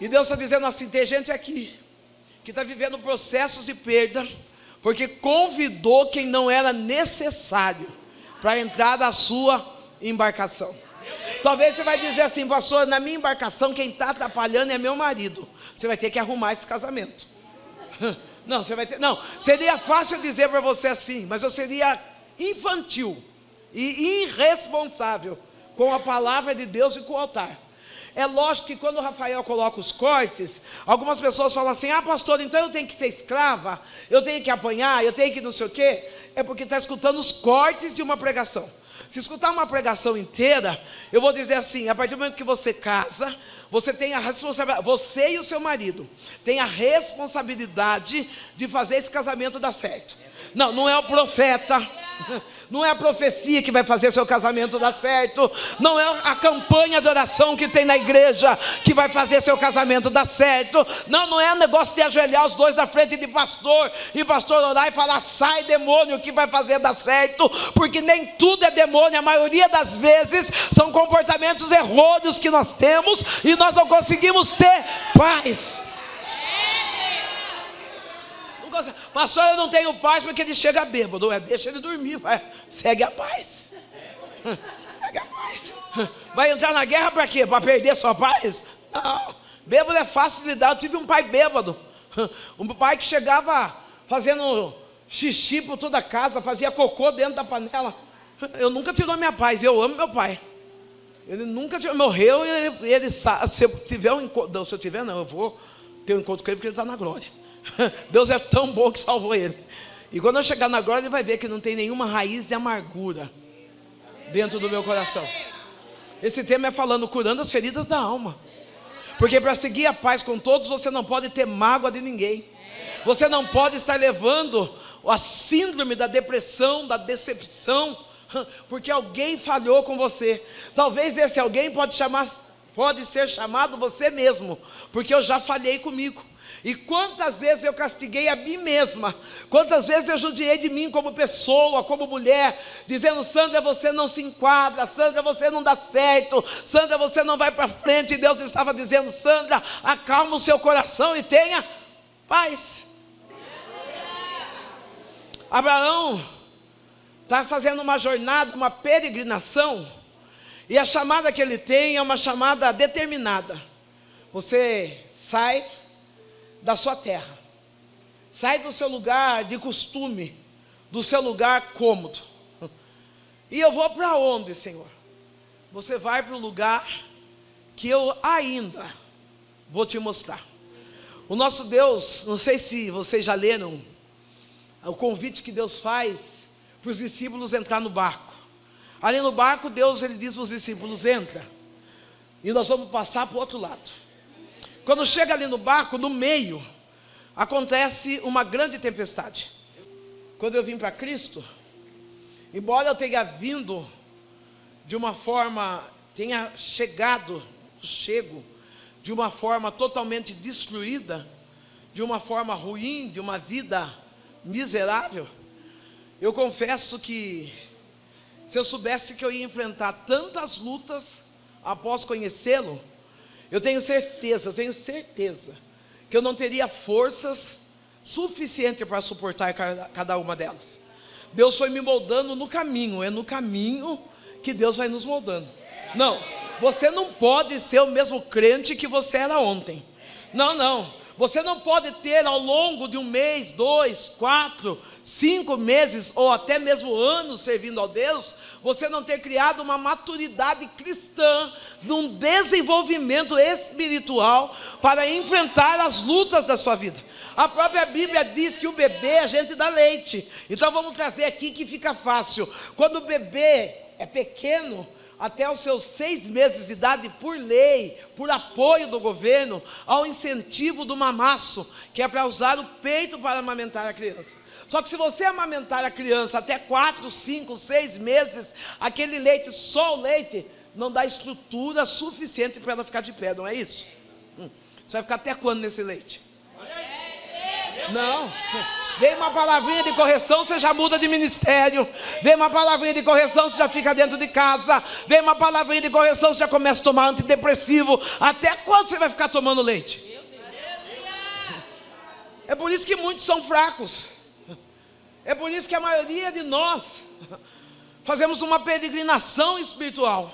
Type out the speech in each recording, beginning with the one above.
E Deus está dizendo assim: tem gente aqui que está vivendo processos de perda, porque convidou quem não era necessário para entrar na sua embarcação. Talvez você vai dizer assim: pastor, na minha embarcação quem está atrapalhando é meu marido. Você vai ter que arrumar esse casamento. Não, você vai ter, não, seria fácil dizer para você assim, mas eu seria infantil e irresponsável com a palavra de Deus e com o altar. É lógico que quando o Rafael coloca os cortes, algumas pessoas falam assim: ah, pastor, então eu tenho que ser escrava, eu tenho que apanhar, eu tenho que não sei o quê. É porque está escutando os cortes de uma pregação. Se escutar uma pregação inteira, eu vou dizer assim: a partir do momento que você casa, você tem a responsabilidade, você e o seu marido tem a responsabilidade de fazer esse casamento dar certo. Não, não é o profeta, não é a profecia que vai fazer seu casamento dar certo, não é a campanha de oração que tem na igreja que vai fazer seu casamento dar certo, não é o negócio de ajoelhar os dois na frente de pastor, e pastor orar e falar: sai demônio, que vai fazer dar certo, porque nem tudo é demônio, a maioria das vezes são comportamentos errôneos que nós temos, e nós não conseguimos ter paz. Pastor, eu não tenho paz porque ele chega bêbado. Deixa ele dormir, vai. Segue a paz. Segue a paz. Vai entrar na guerra para quê? Para perder sua paz? Não, bêbado é fácil de lidar. Eu tive um pai bêbado, um pai que chegava fazendo xixi por toda a casa, fazia cocô dentro da panela. Eu nunca tirou minha paz, eu amo meu pai. Ele nunca morreu, e ele sabe, se eu tiver um encontro, não, se eu tiver não, eu vou ter um encontro com ele porque ele está na glória. Deus é tão bom que salvou ele. E quando eu chegar na glória, ele vai ver que não tem nenhuma raiz de amargura dentro do meu coração. Esse tema é falando, curando as feridas da alma. Porque para seguir a paz com todos, você não pode ter mágoa de ninguém. Você não pode estar levando a síndrome da depressão, da decepção, porque alguém falhou com você. Talvez esse alguém pode ser chamado você mesmo, porque eu já falhei comigo. E quantas vezes eu castiguei a mim mesma, quantas vezes eu judiei de mim como pessoa, como mulher, dizendo: Sandra, você não se enquadra, Sandra, você não dá certo, Sandra, você não vai para frente. E Deus estava dizendo: Sandra, acalma o seu coração e tenha paz. Abraão está fazendo uma jornada, uma peregrinação, e a chamada que ele tem é uma chamada determinada. Você sai da sua terra, sai do seu lugar de costume, do seu lugar cômodo. E eu vou para onde, Senhor? Você vai para o lugar que eu ainda vou te mostrar. O nosso Deus, não sei se vocês já leram o convite que Deus faz para os discípulos entrar no barco. Ali no barco, Deus, ele diz para os discípulos: entra, e nós vamos passar para o outro lado. Quando chega ali no barco, no meio, acontece uma grande tempestade. Quando eu vim para Cristo, embora eu tenha vindo de uma forma, chego de uma forma totalmente destruída, de uma forma ruim, de uma vida miserável, eu confesso que, se eu soubesse que eu ia enfrentar tantas lutas após conhecê-lo, eu tenho certeza que eu não teria forças suficientes para suportar cada uma delas. Deus foi me moldando no caminho, é no caminho que Deus vai nos moldando. Não, você não pode ser o mesmo crente que você era ontem. Não, você não pode ter ao longo de 1 mês, 2, 4, 5 meses, ou até mesmo anos servindo ao Deus, você não ter criado uma maturidade cristã, num desenvolvimento espiritual, para enfrentar as lutas da sua vida. A própria Bíblia diz que o bebê a gente dá leite. Então vamos trazer aqui que fica fácil. Quando o bebê é pequeno, até os seus 6 meses de idade, por lei, por apoio do governo, ao incentivo do mamaço, que é para usar o peito para amamentar a criança. Só que se você amamentar a criança até 4, 5, 6 meses, aquele leite, só o leite, não dá estrutura suficiente para ela ficar de pé, não é isso? Você vai ficar até quando nesse leite? Não, Vem uma palavrinha de correção, você já muda de ministério. Vem uma palavrinha de correção, você já fica dentro de casa. Vem uma palavrinha de correção, você já começa a tomar antidepressivo. Até quando você vai ficar tomando leite? É por isso que muitos são fracos. É por isso que a maioria de nós fazemos uma peregrinação espiritual.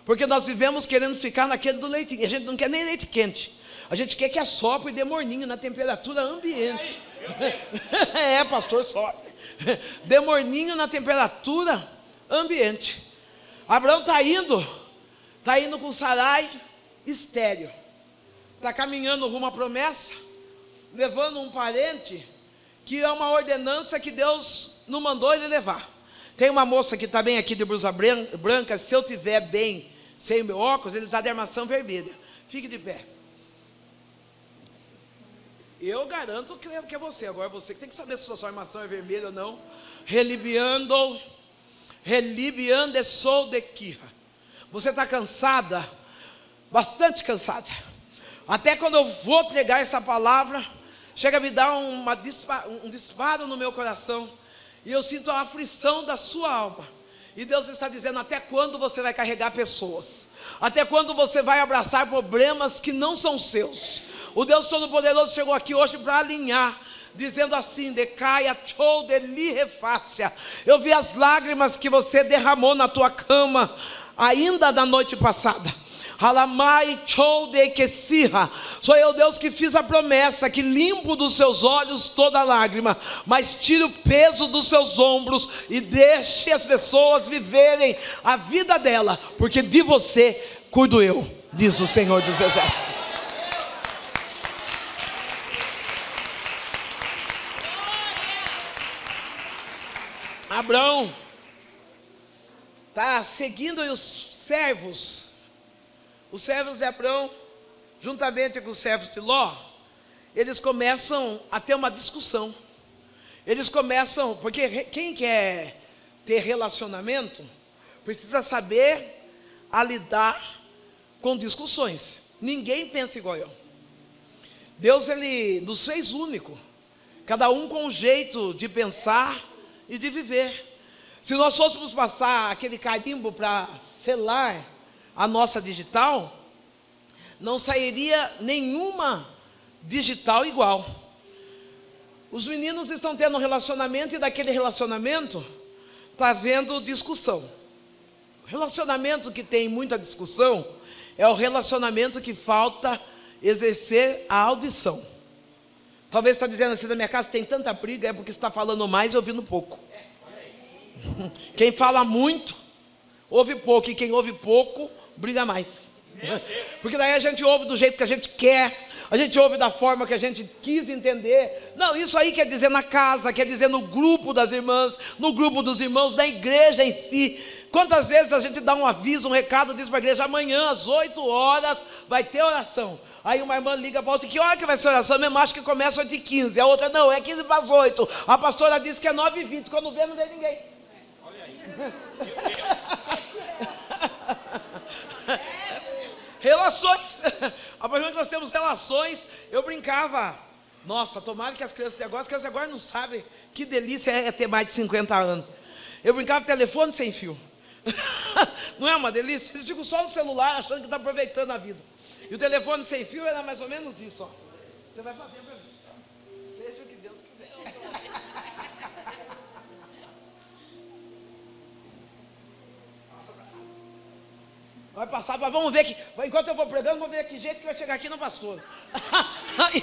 Porque nós vivemos querendo ficar naquele do leite. A gente não quer nem leite quente. A gente quer que assopre e dê morninho na temperatura ambiente. É, pastor, sopre. Dê morninho na temperatura ambiente. Abraão está indo com Sarai estéril. Está caminhando rumo à promessa, levando um parente que é uma ordenança que Deus não mandou ele levar. Tem uma moça que está bem aqui de blusa branca. Se eu tiver bem sem meu óculos, ele está de armação vermelha. Fique de pé. Eu garanto que é você. Agora você que tem que saber se a sua armação é vermelha ou não. Relibiando sou de Kira. Você está cansada? Bastante cansada. Até quando eu vou pregar essa palavra, chega a me dar um disparo no meu coração. E eu sinto a aflição da sua alma. E Deus está dizendo: até quando você vai carregar pessoas? Até quando você vai abraçar problemas que não são seus? O Deus Todo-Poderoso chegou aqui hoje para alinhar, dizendo assim: decaia chou de li refácia. Eu vi as lágrimas que você derramou na tua cama, ainda da noite passada. Halamai chou de Kesirra. Sou eu, Deus, que fiz a promessa, que limpo dos seus olhos toda lágrima, mas tire o peso dos seus ombros e deixe as pessoas viverem a vida dela, porque de você cuido eu, diz o Senhor dos Exércitos. Abraão está seguindo os servos de Abraão, juntamente com os servos de Ló, eles começam a ter uma discussão. Eles começam, porque quem quer ter relacionamento, precisa saber a lidar com discussões. Ninguém pensa igual eu. Deus, Ele nos fez único, cada um com um jeito de pensar e de viver. Se nós fôssemos passar aquele carimbo para selar a nossa digital, não sairia nenhuma digital igual. Os meninos estão tendo um relacionamento, e daquele relacionamento está havendo discussão. O relacionamento que tem muita discussão é o relacionamento que falta exercer a audição. Talvez você está dizendo assim: na minha casa tem tanta briga, é porque você está falando mais e ouvindo pouco. Quem fala muito ouve pouco, e quem ouve pouco briga mais. Porque daí a gente ouve do jeito que a gente quer, a gente ouve da forma que a gente quis entender. Não, isso aí quer dizer na casa, quer dizer no grupo das irmãs, no grupo dos irmãos, na igreja em si. Quantas vezes a gente dá um aviso, um recado, diz para a igreja: amanhã às 8 horas vai ter oração. Aí uma irmã liga para outra: que hora que vai ser a oração? Mesmo acho que começa às 8h15. A outra: não, é 15 para as 8. A pastora disse que é 9h20. Quando vê, não vê ninguém. Olha aí. Relações. A partir que nós temos relações, eu brincava: nossa, tomara que as crianças de agora não sabem que delícia é ter mais de 50 anos. Eu brincava telefone sem fio. Não é uma delícia? Eles ficam só no celular achando que está aproveitando a vida. E o telefone sem fio era mais ou menos isso, ó. Você vai fazer para mim, seja o que Deus quiser. Vai passar, vamos ver aqui. Enquanto eu vou pregando, vamos ver que jeito que vai chegar aqui no pastor.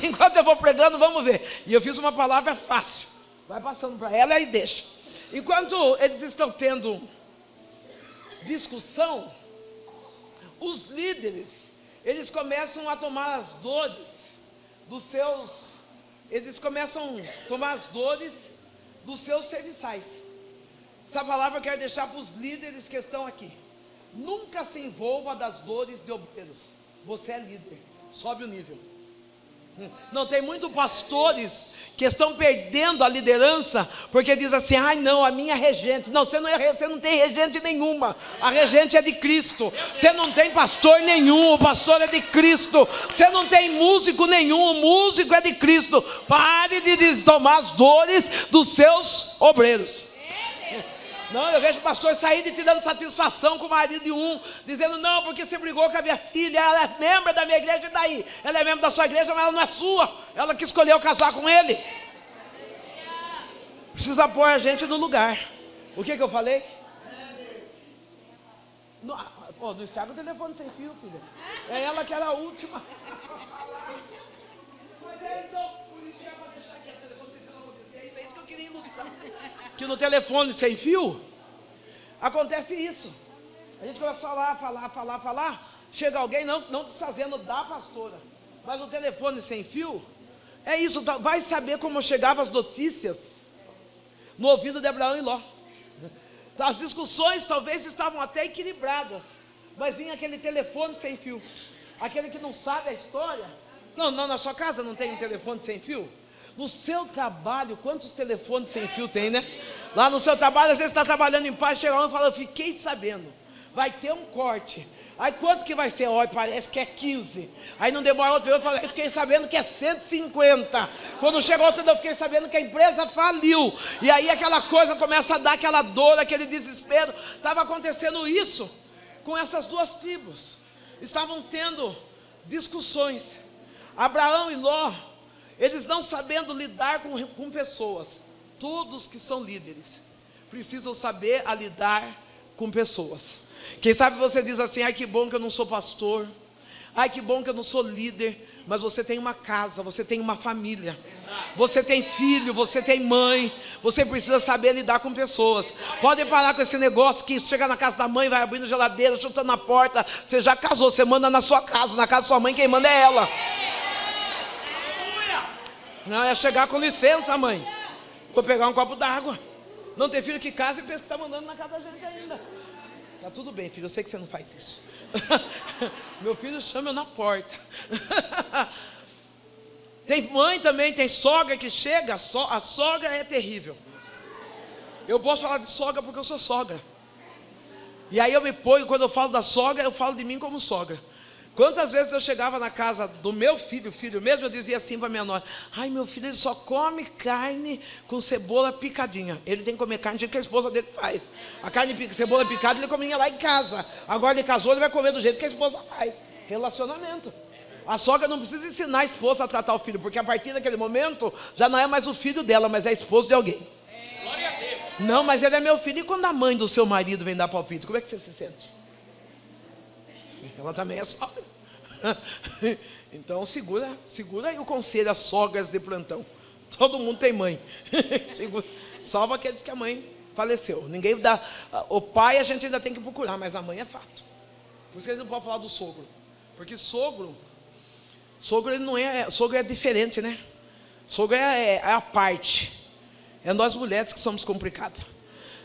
Enquanto eu vou pregando, vamos ver. E eu fiz uma palavra fácil. Vai passando para ela e deixa. Enquanto eles estão tendo discussão, os líderes, eles começam a tomar as dores dos seus, eles começam a tomar as dores dos seus serviçais. Essa palavra eu quero deixar para os líderes que estão aqui. Nunca se envolva das dores de obreiros. Você é líder, sobe o nível. Não, tem muitos pastores que estão perdendo a liderança, porque diz assim, ai não, a minha regente. Não, você não tem regente nenhuma. A regente é de Cristo. Você não tem pastor nenhum, o pastor é de Cristo. Você não tem músico nenhum, o músico é de Cristo. Pare de tomar as dores dos seus obreiros. Não, eu vejo o pastor sair de te dando satisfação com o marido de um, dizendo, não, porque você brigou com a minha filha, ela é membro da minha igreja, e daí? Ela é membro da sua igreja, mas ela não é sua, ela que escolheu casar com ele. Precisa pôr a gente no lugar. O que eu falei? Não estraga o telefone sem fio, filha. É ela que era a última. Mas é então, por isso que é para deixar aqui o telefone sem fio não acontecer, é isso que eu queria ilustrar. Que no telefone sem fio, acontece isso. A gente começa a falar, chega alguém não desfazendo da pastora, mas o telefone sem fio, é isso, vai saber como chegavam as notícias no ouvido de Abraão e Ló. As discussões talvez estavam até equilibradas, mas vinha aquele telefone sem fio, aquele que não sabe a história. Não, na sua casa não tem um telefone sem fio? No seu trabalho, quantos telefones sem fio tem, né? Lá no seu trabalho, às vezes está trabalhando em paz, chega lá e fala, eu fiquei sabendo, vai ter um corte. Aí quanto que vai ser? Olha, parece que é 15. Aí não demora outro período, fala, eu fiquei sabendo que é 150. Quando chegou outro, eu fiquei sabendo que a empresa faliu. E aí aquela coisa começa a dar aquela dor, aquele desespero. Estava acontecendo isso com essas duas tribos. Estavam tendo discussões. Abraão e Ló, eles não sabendo lidar com pessoas. Todos que são líderes precisam saber a lidar com pessoas. Quem sabe você diz assim, ai que bom que eu não sou pastor, ai que bom que eu não sou líder, mas você tem uma casa, você tem uma família, você tem filho, você tem mãe, você precisa saber lidar com pessoas. Pode parar com esse negócio que chega na casa da mãe, vai abrindo geladeira, chutando na porta. Você já casou, você manda na sua casa, na casa da sua mãe quem manda é ela. Não, é chegar com licença, mãe, vou pegar um copo d'água. Não tem filho que casa e pensa que está mandando na casa da gente ainda. Tá tudo bem, filho, eu sei que você não faz isso. Meu filho chama eu na porta. Tem mãe também, tem sogra que chega, a sogra é terrível. Eu posso falar de sogra porque eu sou sogra. E aí eu me ponho, quando eu falo da sogra, eu falo de mim como sogra. Quantas vezes eu chegava na casa do meu filho mesmo, eu dizia assim para minha nora, ai meu filho, ele só come carne com cebola picadinha. Ele tem que comer carne do jeito que a esposa dele faz. A cebola picada ele comia lá em casa. Agora ele casou, ele vai comer do jeito que a esposa faz. Relacionamento. A sogra não precisa ensinar a esposa a tratar o filho, porque a partir daquele momento, já não é mais o filho dela, mas é a esposa de alguém. Glória a Deus. Não, mas ele é meu filho. E quando a mãe do seu marido vem dar palpite, como é que você se sente? Ela também é sogra. Então segura aí o conselho, as sogras de plantão. Todo mundo tem mãe. Salva aqueles que a mãe faleceu. Ninguém dá. O pai a gente ainda tem que procurar, mas a mãe é fato. Por isso que a gente não pode falar do sogro. Porque sogro ele não é. Sogro é diferente, né? Sogro é a parte. É nós mulheres que somos complicadas.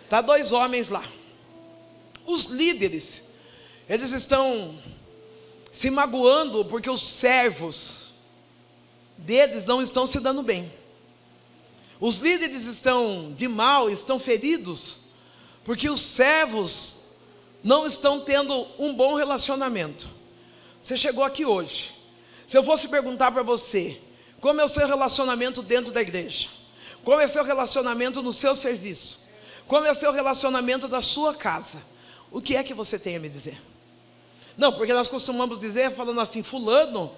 Tá 2 homens lá. Os líderes, eles estão se magoando porque os servos deles não estão se dando bem. Os líderes estão de mal, estão feridos, porque os servos não estão tendo um bom relacionamento. Você chegou aqui hoje. Se eu fosse perguntar para você, como é o seu relacionamento dentro da igreja? Como é o seu relacionamento no seu serviço? Como é o seu relacionamento da sua casa? O que é que você tem a me dizer? Não, porque nós costumamos dizer, falando assim, fulano,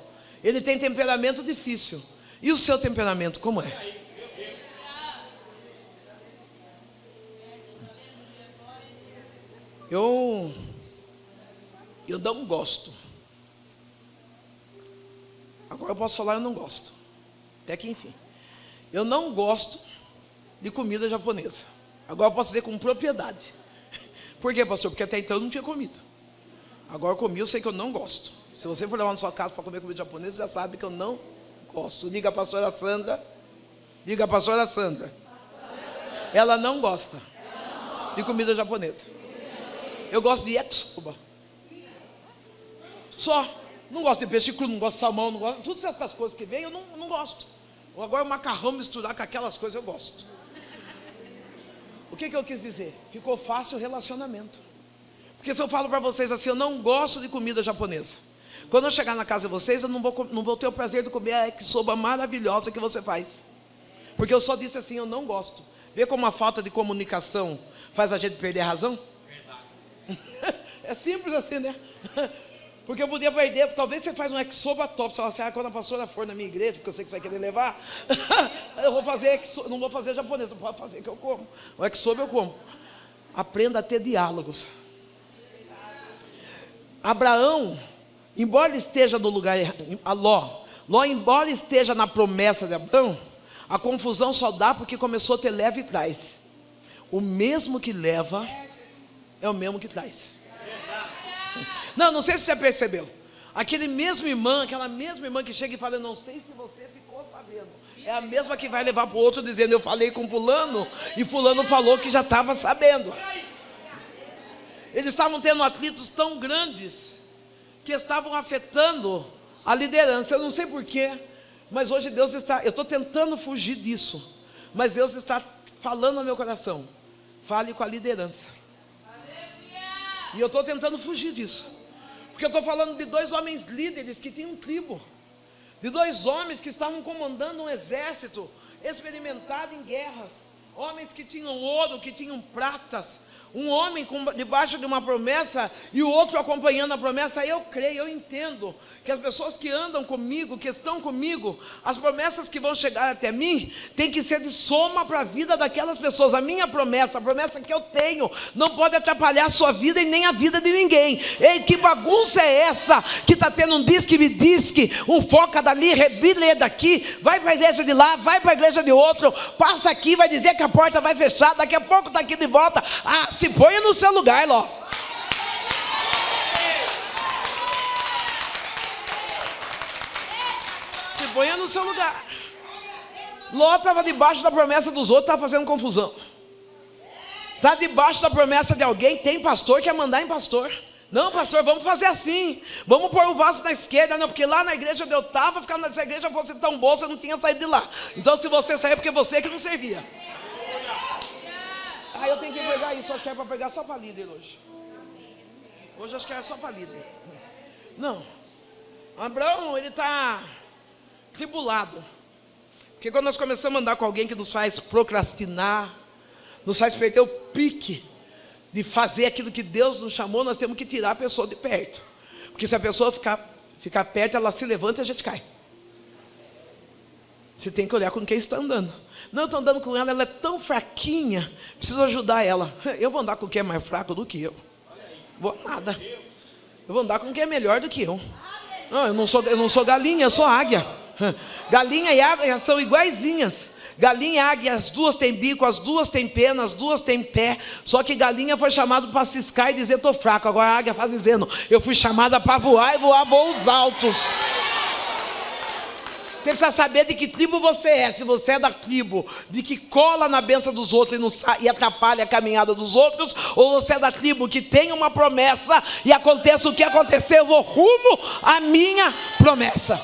ele tem temperamento difícil. E o seu temperamento, como é? Eu não gosto. Agora eu posso falar, eu não gosto. Até que enfim. Eu não gosto de comida japonesa. Agora eu posso dizer com propriedade. Por quê, pastor? Porque até então eu não tinha comido. Agora eu comi, eu sei que eu não gosto. Se você for levar na sua casa para comer comida japonesa, você já sabe que eu não gosto. Diga a pastora Sandra. Diga a pastora Sandra. Ela não gosta de comida japonesa. Eu gosto de yakisoba. Só. Não gosto de peixe cru, não gosto de salmão, não gosto. Todas essas coisas que vêm, eu não gosto. Agora o macarrão misturar com aquelas coisas eu gosto. O que eu quis dizer? Ficou fácil o relacionamento. Porque se eu falo para vocês assim, eu não gosto de comida japonesa. Quando eu chegar na casa de vocês, eu não vou ter o prazer de comer a yakisoba maravilhosa que você faz. Porque eu só disse assim, eu não gosto. Vê como a falta de comunicação faz a gente perder a razão? Verdade. É simples assim, né? Porque eu podia perder, talvez você faz um yakisoba top, você fala assim, quando a pastora for na minha igreja, porque eu sei que você vai querer levar, eu vou fazer yakisoba, não vou fazer japonês, eu posso fazer que eu como. O yakisoba eu como. Aprenda a ter diálogos. Abraão, embora ele esteja no lugar errado, Ló, embora esteja na promessa de Abraão, a confusão só dá porque começou a ter leva e trás. O mesmo que leva é o mesmo que traz. Não sei se você percebeu. Aquela mesma irmã que chega e fala, eu não sei se você ficou sabendo. É a mesma que vai levar para o outro dizendo, eu falei com fulano, e fulano falou que já estava sabendo. Eles estavam tendo atritos tão grandes, que estavam afetando a liderança. Eu não sei porquê, mas hoje Deus está, eu estou tentando fugir disso, mas Deus está falando no meu coração, fale com a liderança. E eu estou tentando fugir disso, porque eu estou falando de 2 homens líderes que tinham tribo, de 2 homens que estavam comandando um exército experimentado em guerras, homens que tinham ouro, que tinham pratas, um homem debaixo de uma promessa e o outro acompanhando a promessa. Eu creio, eu entendo que as pessoas que andam comigo, que estão comigo, as promessas que vão chegar até mim, tem que ser de soma para a vida daquelas pessoas. A minha promessa, a promessa que eu tenho, não pode atrapalhar a sua vida e nem a vida de ninguém. Ei, que bagunça é essa, que está tendo um disque-me disque, um foca dali, rebile daqui, vai para a igreja de lá, vai para a igreja de outro, passa aqui, vai dizer que a porta vai fechar, daqui a pouco está aqui de volta. Se ponha no seu lugar, Ló. Se ponha no seu lugar. Ló estava debaixo da promessa dos outros, estava fazendo confusão. Está debaixo da promessa de alguém, tem pastor que quer mandar em pastor. Não, pastor, vamos fazer assim, vamos pôr o vaso na esquerda. Não, porque lá na igreja onde eu estava, ficando nessa igreja fosse tão boa, você não tinha saído de lá. Então se você sair, é porque você que não servia. Eu tenho que pegar isso, acho que é para pegar só para líder hoje. Hoje acho que é só para líder. Não, Abraão, ele está tribulado, porque quando nós começamos a andar com alguém que nos faz procrastinar, nos faz perder o pique de fazer aquilo que Deus nos chamou, nós temos que tirar a pessoa de perto, porque se a pessoa ficar perto, ela se levanta e a gente cai. Você tem que olhar com quem está andando. Não, eu estou andando com ela, ela é tão fraquinha, preciso ajudar ela. Eu vou andar com quem é mais fraco do que eu? Vou nada. Eu vou andar com quem é melhor do que eu. Não, eu não sou galinha, eu sou águia. Galinha e águia são iguaizinhas. Galinha e águia, as duas têm bico, as duas têm pena, as duas têm pé. Só que galinha foi chamada para ciscar e dizer, estou fraco. Agora a águia está dizendo, eu fui chamada para voar e voar voos altos. Você precisa saber de que tribo você é. Se você é da tribo de que cola na bênção dos outros e atrapalha a caminhada dos outros, ou você é da tribo que tem uma promessa e aconteça o que acontecer, eu vou rumo à minha promessa.